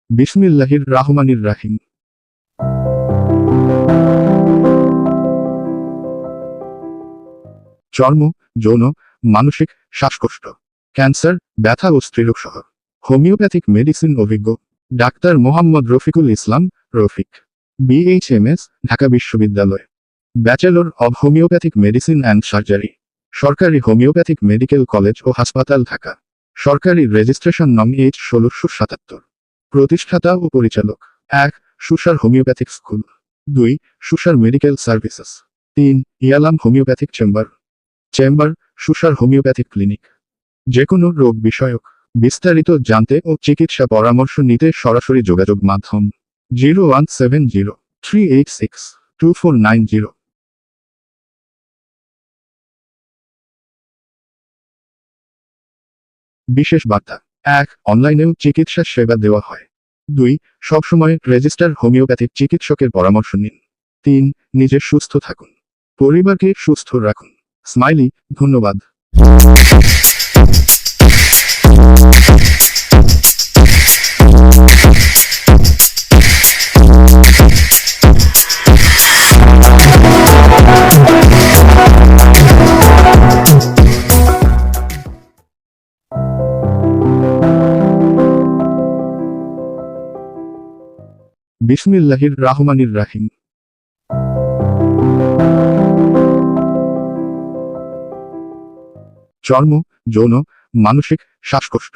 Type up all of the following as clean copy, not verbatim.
বিসমিল্লাহির রাহমানির রাহিম। চর্ম, যৌন, মানসিক, শ্বাসকষ্ট, ক্যান্সার, ব্যথা ও স্ত্রীরোগ সহ হোমিওপ্যাথিক মেডিসিন অভিজ্ঞ ডাক্তার মোহাম্মদ রফিকুল ইসলাম, রফিক, BHMS, ঢাকা বিশ্ববিদ্যালয়, bachelor of homeopathic medicine and surgery, সরকারি হোমিওপ্যাথিক মেডিকেল কলেজ ও হাসপাতাল ঢাকা, সরকারি রেজিস্ট্রেশন নং H 1677, প্রতিষ্ঠাতা ও পরিচালক 1. সুসার homeopathic school, 2. সুসার medical services, 3. ইয়ালাম homeopathic chamber, সুসার homeopathic clinic. যে কোনো রোগ বিষয়ক বিস্তারিত জানতে ও চিকিৎসা পরামর্শ নিতে সরাসরি যোগাযোগ মাধ্যম 0170-386-2490। বিশেষ বার্তা 1. অনলাইনেও চিকিৎসা সেবা দেওয়া হয়। 2. সবসময় রেজিস্টার হোমিওপ্যাথিক চিকিৎসকের পরামর্শ নিন। 3. নিজে সুস্থ থাকুন, পরিবারকে সুস্থ রাখুন। স্মাইলি, ধন্যবাদ। বিসমিল্লাহির রাহমানির রাহিম। চর্ম, যৌন, মানসিক, শ্বাসকষ্ট,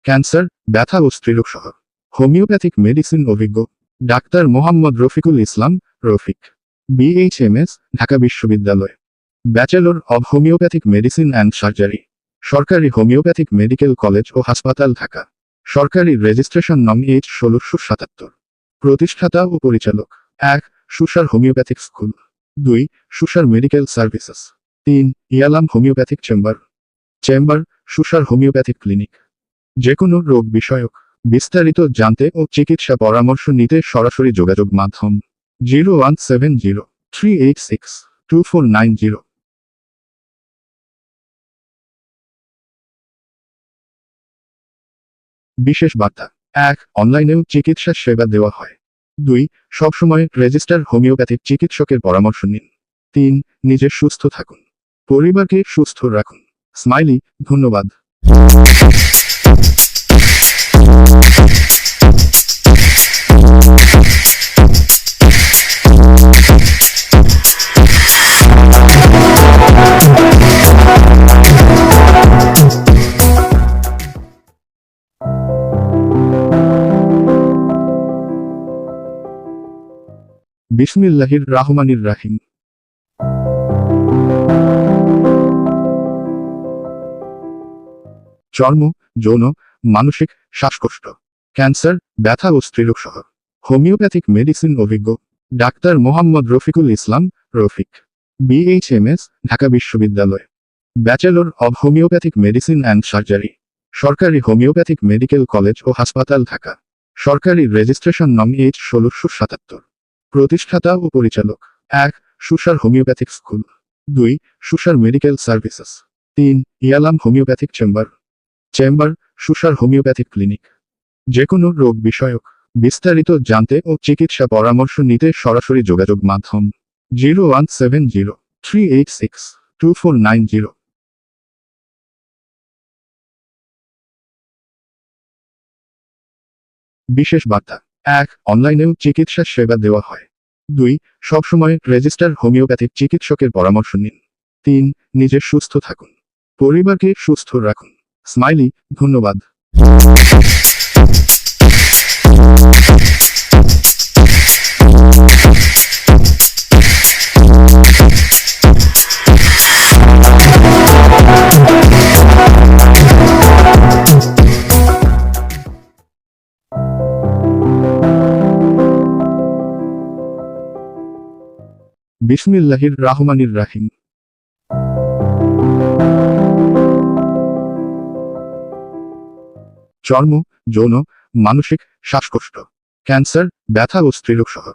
ক্যান্সার, ব্যথা ও স্ত্রীরোগ সহ হোমিওপ্যাথিক মেডিসিন অভিজ্ঞ ডাক্তার মোহাম্মদ রফিকুল ইসলাম, রফিক, BHMS, ঢাকা বিশ্ববিদ্যালয়, bachelor of homeopathic medicine and surgery, সরকারি হোমিওপ্যাথিক মেডিকেল কলেজ ও হাসপাতাল ঢাকা, সরকারি রেজিস্ট্রেশন নং H 1677, প্রতিষ্ঠাতা ও পরিচালক 1. সুসার homeopathic school, 2. সুসার medical services, 3. ইয়ালাম homeopathic chamber, সুসার homeopathic clinic. যে কোনো রোগ বিষয়ক বিস্তারিত জানতে ও চিকিৎসা পরামর্শ নিতে সরাসরি যোগাযোগ মাধ্যম 0170-386-2490। বিশেষ বার্তা 1. অনলাইনেও চিকিৎসা সেবা দেওয়া হয়। 2. সবসময় রেজিস্টার হোমিওপ্যাথিক চিকিৎসকের পরামর্শ নিন। 3. নিজে সুস্থ থাকুন, পরিবারকে সুস্থ রাখুন। স্মাইলি, ধন্যবাদ। বিসমিল্লাহির রাহমানির রাহিম। চর্ম, যৌন, মানসিক, শ্বাসকষ্ট, ক্যান্সার, ব্যথা ও স্ত্রীরোগ সহ হোমিওপ্যাথিক মেডিসিন অভিজ্ঞ ডাক্তার মোহাম্মদ রফিকুল ইসলাম, রফিক, BHMS, ঢাকা বিশ্ববিদ্যালয়, bachelor of homeopathic medicine and surgery, সরকারি হোমিওপ্যাথিক মেডিকেল কলেজ ও হাসপাতাল ঢাকা, সরকারি রেজিস্ট্রেশন নং H 1677, প্রতিষ্ঠাতা ও পরিচালক 1. সুসার homeopathic school, 2. সুসার medical services, 3. ইয়ালাম homeopathic chamber, সুসার homeopathic clinic. যে কোনো রোগ বিষয়ক বিস্তারিত জানতে ও চিকিৎসা পরামর্শ নিতে সরাসরি যোগাযোগ মাধ্যম 0170-386-2490। বিশেষ বার্তা 1. অনলাইনেও চিকিৎসা সেবা দেওয়া হয়। 2. সবসময় রেজিস্টার হোমিওপ্যাথিক চিকিৎসকের পরামর্শ নিন। 3. নিজে সুস্থ থাকুন, পরিবারকে সুস্থ রাখুন। স্মাইলি, ধন্যবাদ। বিসমিল্লাহির রাহমানির রাহিম। চর্ম, যৌন, মানসিক, শ্বাসকষ্ট, ক্যান্সার, ব্যথা ও স্ত্রীরোগ সহ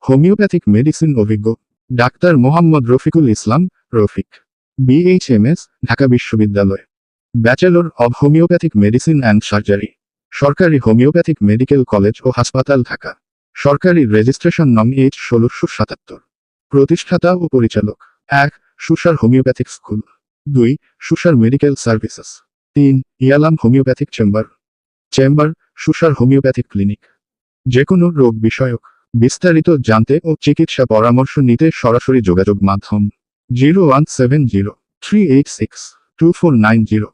হোমিওপ্যাথিক মেডিসিন অভিজ্ঞ ডাক্তার মোহাম্মদ রফিকুল ইসলাম, রফিক, BHMS, ঢাকা বিশ্ববিদ্যালয়, bachelor of homeopathic medicine and surgery, সরকারি হোমিওপ্যাথিক মেডিকেল কলেজ ও হাসপাতাল ঢাকা। সরকারি রেজিস্ট্রেশন নং H1677। প্রতিষ্ঠাতা ও পরিচালক: 1. সুসার homeopathic school. 2. সুসার medical services. 3. ইয়ালাম homeopathic chamber সুসার homeopathic clinic. যে কোনো রোগ বিষয়ক বিস্তারিত জানতে ও চিকিৎসা পরামর্শ নিতে সরাসরি যোগাযোগ মাধ্যম 0170-386-2490।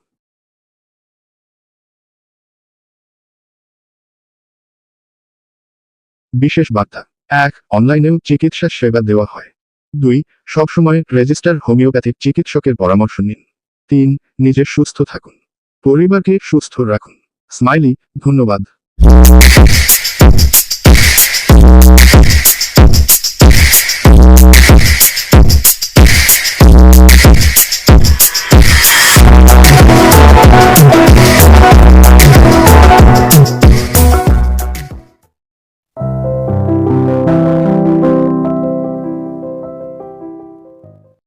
বিশেষ বার্তা: 1. অনলাইনেও চিকিৎসা সেবা দেওয়া হয়। 2. সবসময় রেজিস্টার হোমিওপ্যাথিক চিকিৎসকের পরামর্শ নিন। 3. নিজে সুস্থ থাকুন, পরিবারকে সুস্থ রাখুন। স্মাইলি। ধন্যবাদ।